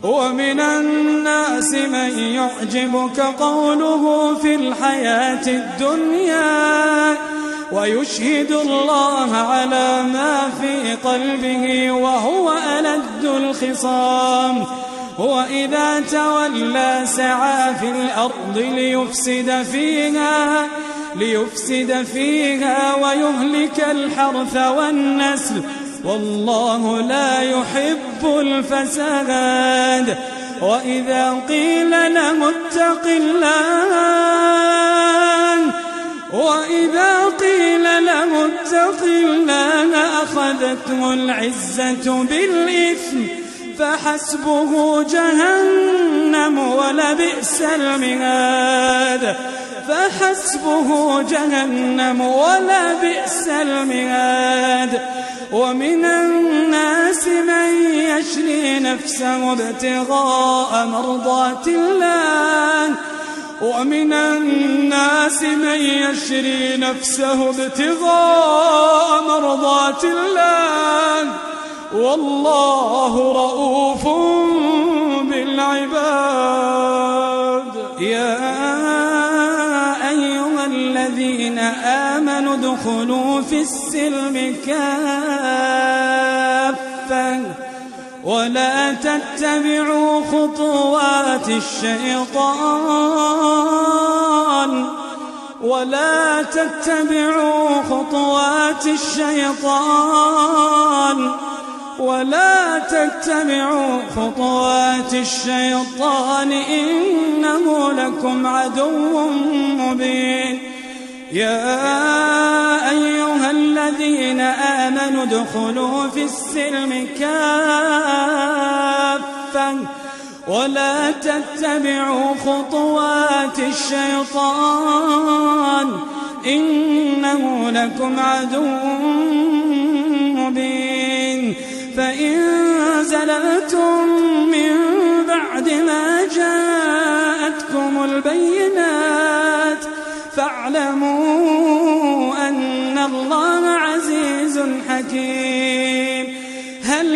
ومن الناس من يعجبك قوله في الحياة الدنيا ويشهد الله على ما في قلبه وهو ألد الخصام وإذا تولى سعى في الأرض ليفسد فيها ويهلك الحرث والنسل والله لا يحب الفساد. وإذا قيل له اتق الله أخذته العزة بالإثم فحسبه جهنم ولبئس المهاد. ومن الناس من يشري نفسه ابتغاء مرضات الله والله رؤوف بالعباد. يا أيها الذين آمنوا ادخلوا في السلم كافة ولا تتبعوا خطوات الشيطان إنه لكم عدو مبين. يا أيها الذين آمنوا ادخلوا في السلم كافة ولا تتبعوا خطوات الشيطان إنه لكم عدو مبين. فإن زللتم من بعد ما جاءتكم البينات فاعلموا أن الله عزيز حكيم. هل